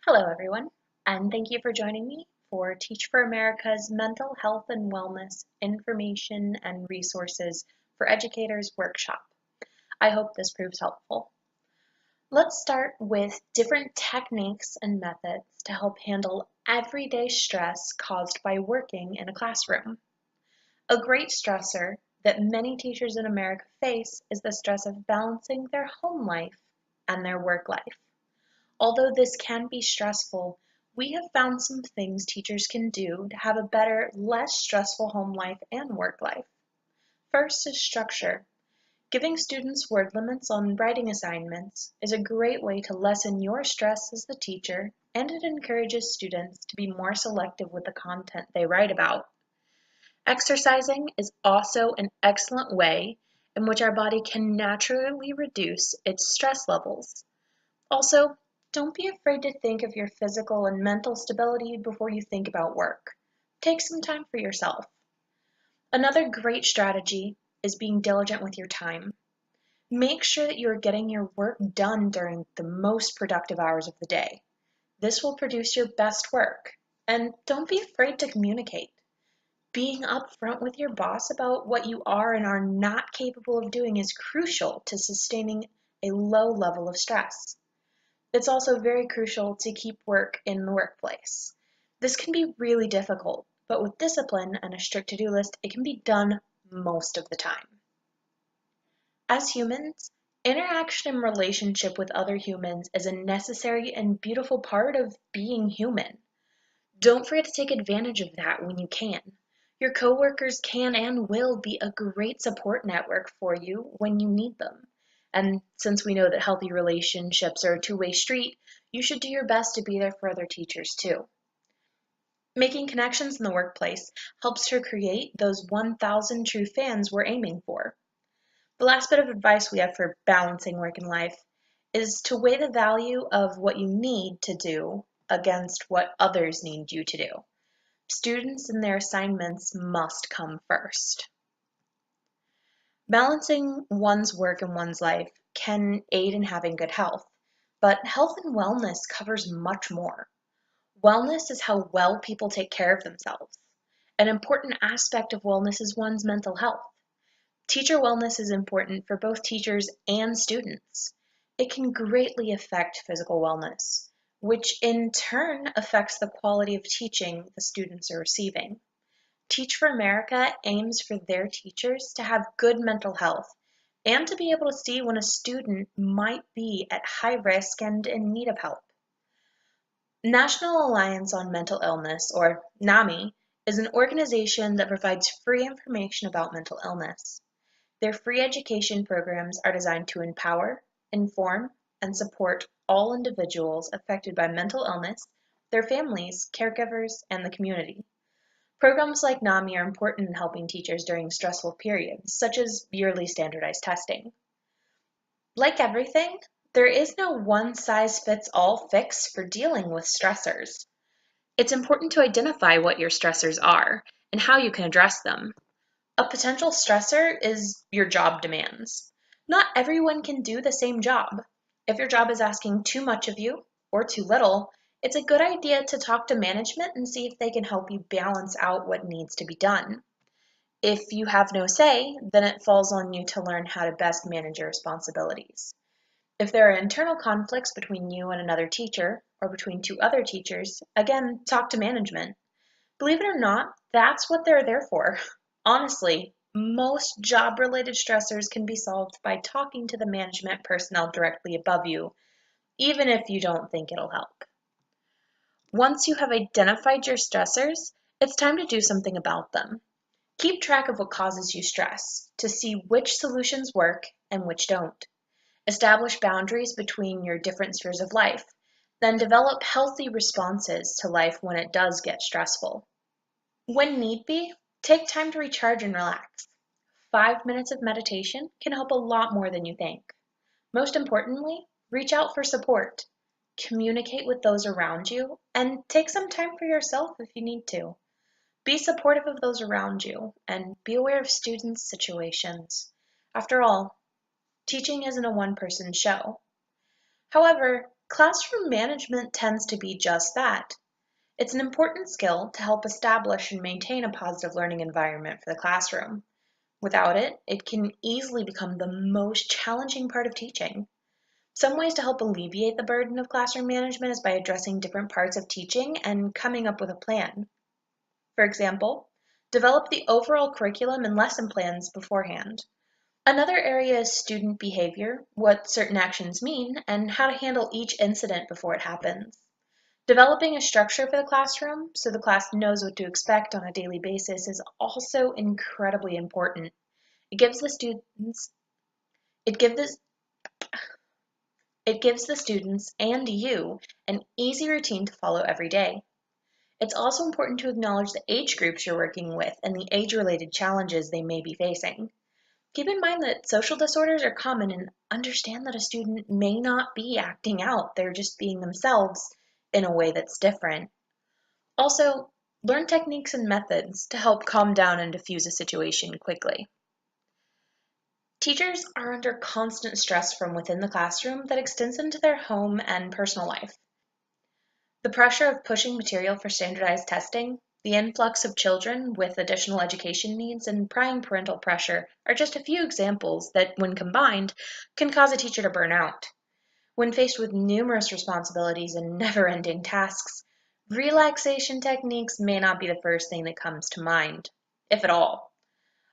Hello, everyone, and thank you for joining me for Teach for America's Mental Health and Wellness Information and Resources for Educators workshop. I hope this proves helpful. Let's start with different techniques and methods to help handle everyday stress caused by working in a classroom. A great stressor that many teachers in America face is the stress of balancing their home life and their work life. Although this can be stressful, we have found some things teachers can do to have a better, less stressful home life and work life. First is structure. Giving students word limits on writing assignments is a great way to lessen your stress as the teacher, and it encourages students to be more selective with the content they write about. Exercising is also an excellent way in which our body can naturally reduce its stress levels. Also, don't be afraid to think of your physical and mental stability before you think about work. Take some time for yourself. Another great strategy is being diligent with your time. Make sure that you are getting your work done during the most productive hours of the day. This will produce your best work. And don't be afraid to communicate. Being upfront with your boss about what you are and are not capable of doing is crucial to sustaining a low level of stress. It's also very crucial to keep work in the workplace. This can be really difficult, but with discipline and a strict to-do list, it can be done most of the time. As humans, interaction and relationship with other humans is a necessary and beautiful part of being human. Don't forget to take advantage of that when you can. Your coworkers can and will be a great support network for you when you need them. And since we know that healthy relationships are a two-way street, you should do your best to be there for other teachers too. Making connections in the workplace helps to create those 1,000 true fans we're aiming for. The last bit of advice we have for balancing work and life is to weigh the value of what you need to do against what others need you to do. Students and their assignments must come first. Balancing one's work and one's life can aid in having good health, but health and wellness covers much more. Wellness is how well people take care of themselves. An important aspect of wellness is one's mental health. Teacher wellness is important for both teachers and students. It can greatly affect physical wellness, which in turn affects the quality of teaching the students are receiving. Teach for America aims for their teachers to have good mental health and to be able to see when a student might be at high risk and in need of help. National Alliance on Mental Illness, or NAMI, is an organization that provides free information about mental illness. Their free education programs are designed to empower, inform, and support all individuals affected by mental illness, their families, caregivers, and the community. Programs like NAMI are important in helping teachers during stressful periods, such as yearly standardized testing. Like everything, there is no one-size-fits-all fix for dealing with stressors. It's important to identify what your stressors are and how you can address them. A potential stressor is your job demands. Not everyone can do the same job. If your job is asking too much of you or too little, it's a good idea to talk to management and see if they can help you balance out what needs to be done. If you have no say, then it falls on you to learn how to best manage your responsibilities. If there are internal conflicts between you and another teacher, or between two other teachers, again, talk to management. Believe it or not, that's what they're there for. Honestly, most job-related stressors can be solved by talking to the management personnel directly above you, even if you don't think it'll help. Once you have identified your stressors, it's time to do something about them. Keep track of what causes you stress to see which solutions work and which don't. Establish boundaries between your different spheres of life, then develop healthy responses to life when it does get stressful. When need be, take time to recharge and relax. 5 minutes of meditation can help a lot more than you think. Most importantly, reach out for support. Communicate with those around you and take some time for yourself if you need to. Be supportive of those around you and be aware of students' situations. After all, teaching isn't a one-person show. However, Classroom management tends to be just that. It's an important skill to help establish and maintain a positive learning environment for the classroom. Without it, it can easily become the most challenging part of teaching. Some ways to help alleviate the burden of classroom management is by addressing different parts of teaching and coming up with a plan. For example, develop the overall curriculum and lesson plans beforehand. Another area is student behavior, what certain actions mean, and how to handle each incident before it happens. Developing a structure for the classroom so the class knows what to expect on a daily basis is also incredibly important. It gives the students it gives it gives the students and you an easy routine to follow every day. It's also important to acknowledge the age groups you're working with and the age-related challenges they may be facing. Keep in mind that social disorders are common and understand that a student may not be acting out, they're just being themselves in a way that's different. Also, learn techniques and methods to help calm down and diffuse a situation quickly. Teachers are under constant stress from within the classroom that extends into their home and personal life. The pressure of pushing material for standardized testing, the influx of children with additional education needs, and prying parental pressure are just a few examples that, when combined, can cause a teacher to burn out. When faced with numerous responsibilities and never-ending tasks, relaxation techniques may not be the first thing that comes to mind, if at all.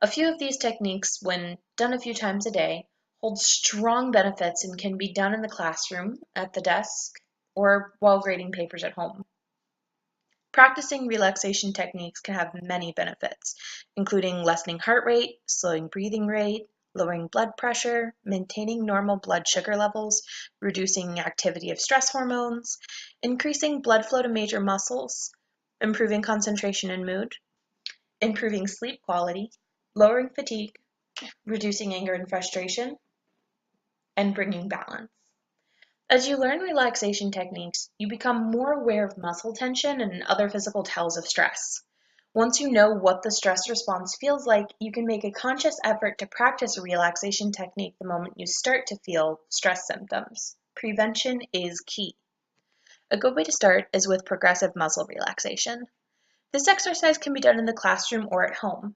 A few of these techniques, when done a few times a day, hold strong benefits and can be done in the classroom, at the desk, or while grading papers at home. Practicing relaxation techniques can have many benefits, including lessening heart rate, slowing breathing rate, lowering blood pressure, maintaining normal blood sugar levels, reducing activity of stress hormones, increasing blood flow to major muscles, improving concentration and mood, improving sleep quality, lowering fatigue, reducing anger and frustration, and bringing balance. As you learn relaxation techniques, you become more aware of muscle tension and other physical tells of stress. Once you know what the stress response feels like, you can make a conscious effort to practice a relaxation technique the moment you start to feel stress symptoms. Prevention is key. A good way to start is with progressive muscle relaxation. This exercise can be done in the classroom or at home.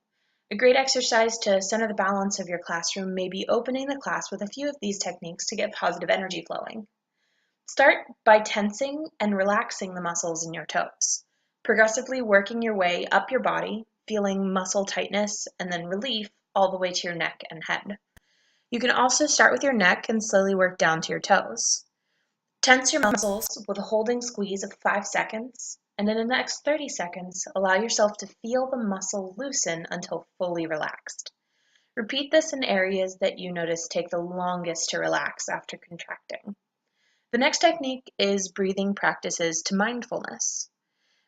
A great exercise to center the balance of your classroom may be opening the class with a few of these techniques to get positive energy flowing. Start by tensing and relaxing the muscles in your toes, progressively working your way up your body, feeling muscle tightness and then relief all the way to your neck and head. You can also start with your neck and slowly work down to your toes. Tense your muscles with a holding squeeze of 5 seconds, and in the next 30 seconds, allow yourself to feel the muscle loosen until fully relaxed. Repeat this in areas that you notice take the longest to relax after contracting. The next technique is breathing practices to mindfulness.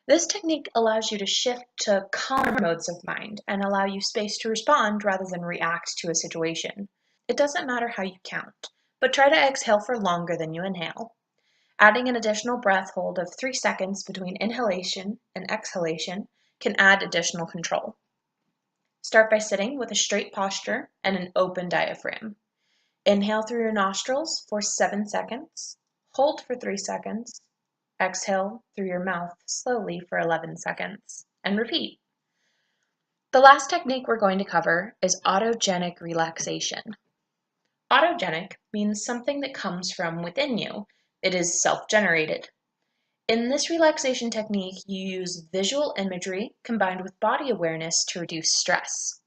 This technique allows you to shift to calmer modes of mind and allow you space to respond rather than react to a situation. It doesn't matter how you count, but try to exhale for longer than you inhale. Adding an additional breath hold of 3 seconds between inhalation and exhalation can add additional control. Start by sitting with a straight posture and an open diaphragm. Inhale through your nostrils for 7 seconds, hold for 3 seconds, exhale through your mouth slowly for 11 seconds, and repeat. The last technique we're going to cover is autogenic relaxation. Autogenic means something that comes from within you. It is self-generated. In this relaxation technique, you use visual imagery combined with body awareness to reduce stress.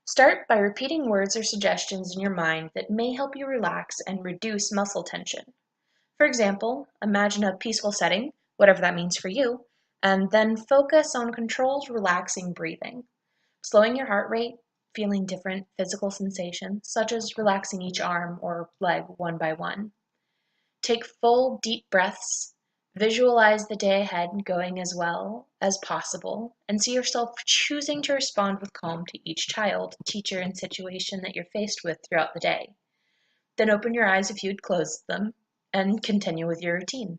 Start by repeating words or suggestions in your mind that may help you relax and reduce muscle tension. For example, imagine a peaceful setting, whatever that means for you, and then focus on controlled, relaxing breathing. Slowing your heart rate, feeling different physical sensations, such as relaxing each arm or leg one by one. Take full, deep breaths. Visualize the day ahead going as well as possible, and see yourself choosing to respond with calm to each child, teacher, and situation that you're faced with throughout the day. Then open your eyes if you'd closed them, and continue with your routine.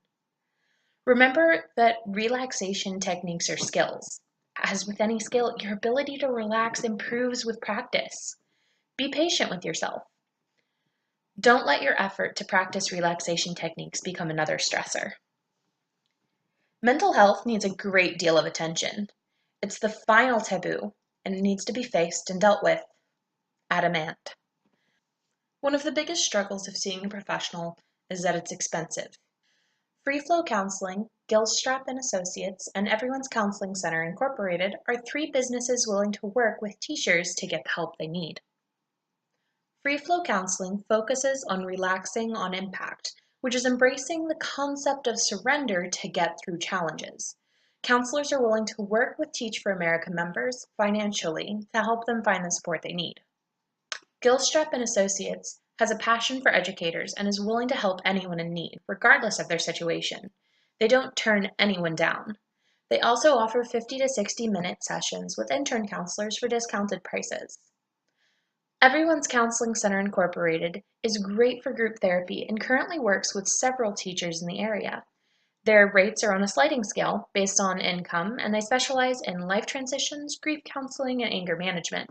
Remember that relaxation techniques are skills. As with any skill, your ability to relax improves with practice. Be patient with yourself. Don't let your effort to practice relaxation techniques become another stressor. Mental health needs a great deal of attention. It's the final taboo, and it needs to be faced and dealt with. Adamant. One of the biggest struggles of seeing a professional is that it's expensive. Free Flow Counseling, Gilstrap and Associates, and Everyone's Counseling Center Incorporated are three businesses willing to work with teachers to get the help they need. Free Flow Counseling focuses on relaxing on impact, which is embracing the concept of surrender to get through challenges. Counselors are willing to work with Teach for America members financially to help them find the support they need. Gilstrap and Associates has a passion for educators and is willing to help anyone in need, regardless of their situation. They don't turn anyone down. They also offer 50 to 60-minute sessions with intern counselors for discounted prices. Everyone's Counseling Center Incorporated is great for group therapy and currently works with several teachers in the area. Their rates are on a sliding scale based on income, and they specialize in life transitions, grief counseling, and anger management.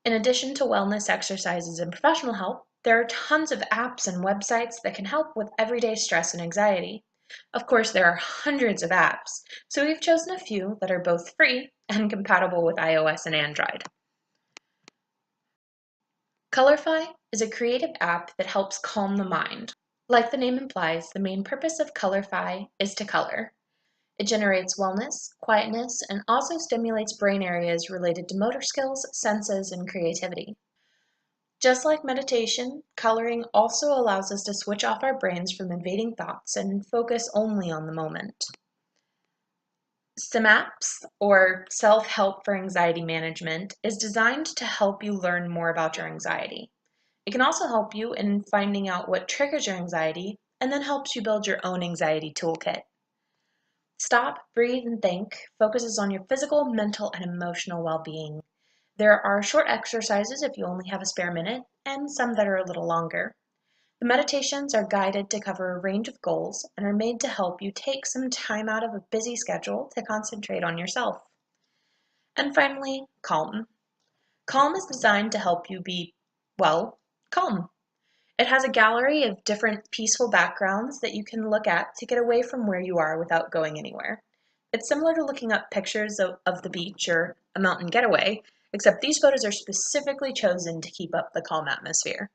In addition to wellness exercises and professional help, there are tons of apps and websites that can help with everyday stress and anxiety. Of course, there are hundreds of apps, so we've chosen a few that are both free and compatible with iOS and Android. Colorify is a creative app that helps calm the mind. Like the name implies, the main purpose of Colorify is to color. It generates wellness, quietness, and also stimulates brain areas related to motor skills, senses, and creativity. Just like meditation, coloring also allows us to switch off our brains from invading thoughts and focus only on the moment. SIMAPS, or Self-Help for Anxiety Management, is designed to help you learn more about your anxiety. It can also help you in finding out what triggers your anxiety and then helps you build your own anxiety toolkit. Stop, Breathe, and Think focuses on your physical, mental, and emotional well-being. There are short exercises if you only have a spare minute, and some that are a little longer. The meditations are guided to cover a range of goals and are made to help you take some time out of a busy schedule to concentrate on yourself. And finally, Calm. Calm is designed to help you be, well, calm. It has a gallery of different peaceful backgrounds that you can look at to get away from where you are without going anywhere. It's similar to looking up pictures of the beach or a mountain getaway, except these photos are specifically chosen to keep up the calm atmosphere.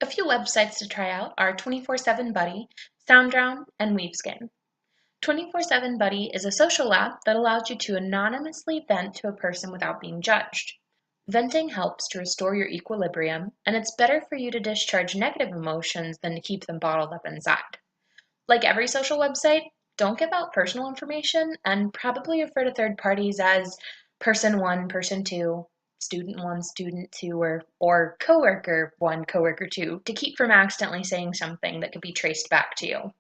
A few websites to try out are 24/7 Buddy, SoundDrown, and Weaveskin. 24/7 Buddy is a social app that allows you to anonymously vent to a person without being judged. Venting helps to restore your equilibrium, and it's better for you to discharge negative emotions than to keep them bottled up inside. Like every social website, don't give out personal information and probably refer to third parties as person one, person two, student one, student two, or coworker one, coworker two to keep from accidentally saying something that could be traced back to you.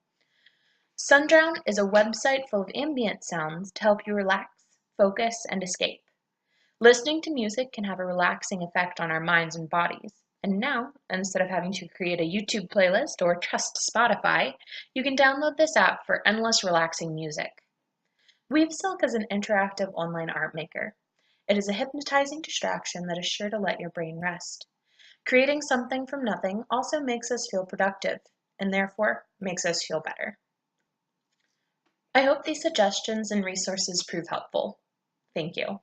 Sundrown is a website full of ambient sounds to help you relax, focus, and escape. Listening to music can have a relaxing effect on our minds and bodies. And now, instead of having to create a YouTube playlist or trust Spotify, you can download this app for endless relaxing music. WeaveSilk is an interactive online art maker. It is a hypnotizing distraction that is sure to let your brain rest. Creating something from nothing also makes us feel productive, and therefore makes us feel better. I hope these suggestions and resources prove helpful. Thank you.